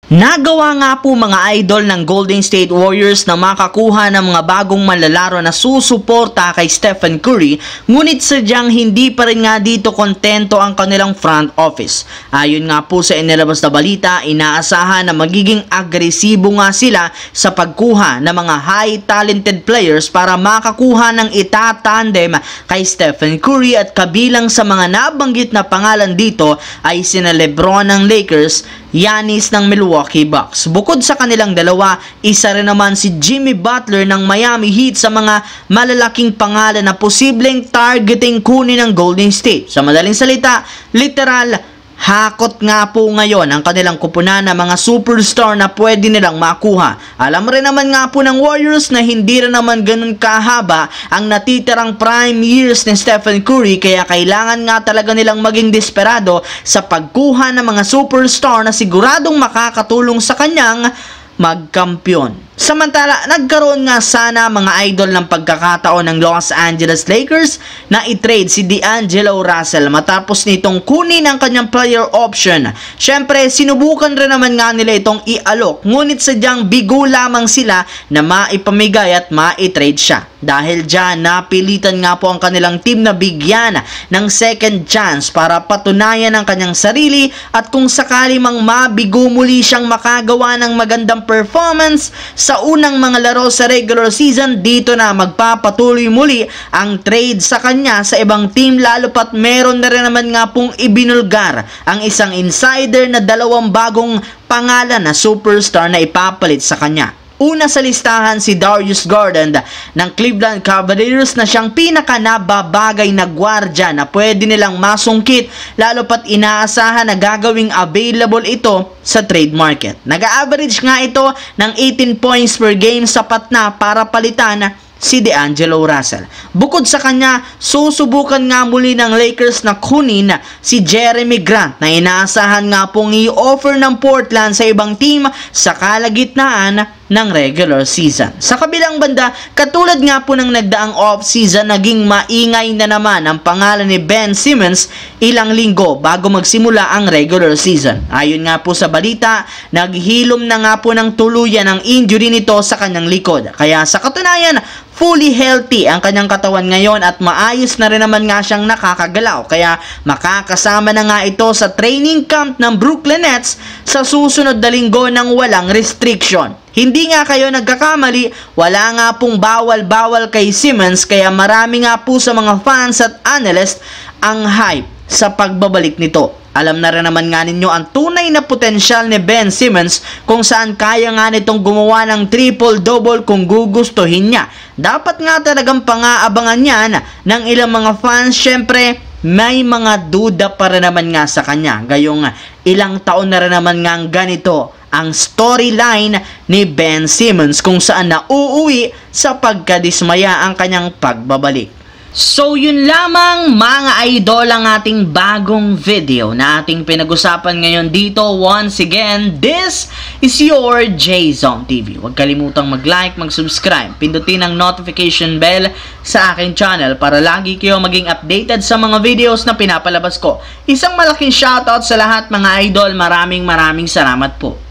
Nagawa nga po mga idol ng Golden State Warriors na makakuha ng mga bagong manlalaro na susuporta kay Stephen Curry, ngunit sadyang hindi pa rin nga dito kontento ang kanilang front office. Ayon nga po sa inilabas na balita, inaasahan na magiging agresibo nga sila sa pagkuha ng mga high talented players para makakuha ng itatandem kay Stephen Curry, at kabilang sa mga nabanggit na pangalan dito ay sina LeBron ng Lakers, Giannis ng Milwaukee Bucks. Bukod sa kanilang dalawa, isa rin naman si Jimmy Butler ng Miami Heat sa mga malalaking pangalan na posibleng targeting kunin ng Golden State. Sa madaling salita, literal, hakot nga po ngayon ang kanilang kupunan ng mga superstar na pwede nilang makuha. Alam rin naman nga po ng Warriors na hindi rin naman ganun kahaba ang natitirang prime years ni Stephen Curry, kaya kailangan nga talaga nilang maging desperado sa pagkuha ng mga superstar na siguradong makakatulong sa kanyang magkampiyon. Samantala, nagkaroon nga sana mga idol ng pagkakataon ng Los Angeles Lakers na i-trade si D'Angelo Russell matapos nitong kunin ang kanyang player option. Syempre, sinubukan rin naman nga nila itong i-alok, ngunit sadyang bigo lamang sila na maipamigay at ma-trade siya. Dahil dyan, napilitan nga po ang kanilang team na bigyan ng second chance para patunayan ang kanyang sarili, at kung sakali mang mabigo muli siyang makagawa ng magandang performance sa unang mga laro sa regular season, dito na magpapatuloy muli ang trade sa kanya sa ibang team, lalo pat meron na rin naman nga pong ibinulgar ang isang insider na dalawang bagong pangalan na superstar na ipapalit sa kanya. Una sa listahan si Darius Garland ng Cleveland Cavaliers na siyang pinaka nababagay na gwardya na pwede nilang masungkit, lalo pat inaasahan na gagawing available ito sa trade market. Nag-average nga ito ng 18 points per game, sapat na para palitan si D'Angelo Russell. Bukod sa kanya, susubukan nga muli ng Lakers na kunin si Jeremy Grant na inaasahan nga pong i-offer ng Portland sa ibang team sa kalagitnaan ng regular season. Sa kabilang banda, katulad nga po ng nagdaang off-season, naging maingay na naman ang pangalan ni Ben Simmons ilang linggo bago magsimula ang regular season. Ayon nga po sa balita, naghilom na nga po ng tuluyan ang injury nito sa kanyang likod. Kaya sa katunayan, fully healthy ang kanyang katawan ngayon at maayos na rin naman nga siyang nakakagalaw. Kaya makakasama na nga ito sa training camp ng Brooklyn Nets sa susunod na linggo ng walang restriction. Hindi nga kayo nagkakamali, wala nga pong bawal-bawal kay Simmons, kaya marami nga po sa mga fans at analyst ang hype sa pagbabalik nito. Alam na rin naman nga ninyo ang tunay na potensyal ni Ben Simmons, kung saan kaya nga nitong gumawa ng triple-double kung gugustuhin niya. Dapat nga talagang pang-aabangan yan ng ilang mga fans. Syempre, may mga duda pa rin naman nga sa kanya. Gayong ilang taon na rin naman nga ganito ang storyline ni Ben Simmons, kung saan na uuwi sa pagkadismaya ang kanyang pagbabalik. So yun lamang mga idol ang ating bagong video na ating pinag-usapan ngayon dito. Once again, this is your J-Zone TV. Huwag kalimutang mag-like, mag-subscribe, pindutin ang notification bell sa aking channel para lagi kayo maging updated sa mga videos na pinapalabas ko. Isang malaking shoutout sa lahat mga idol. Maraming salamat po.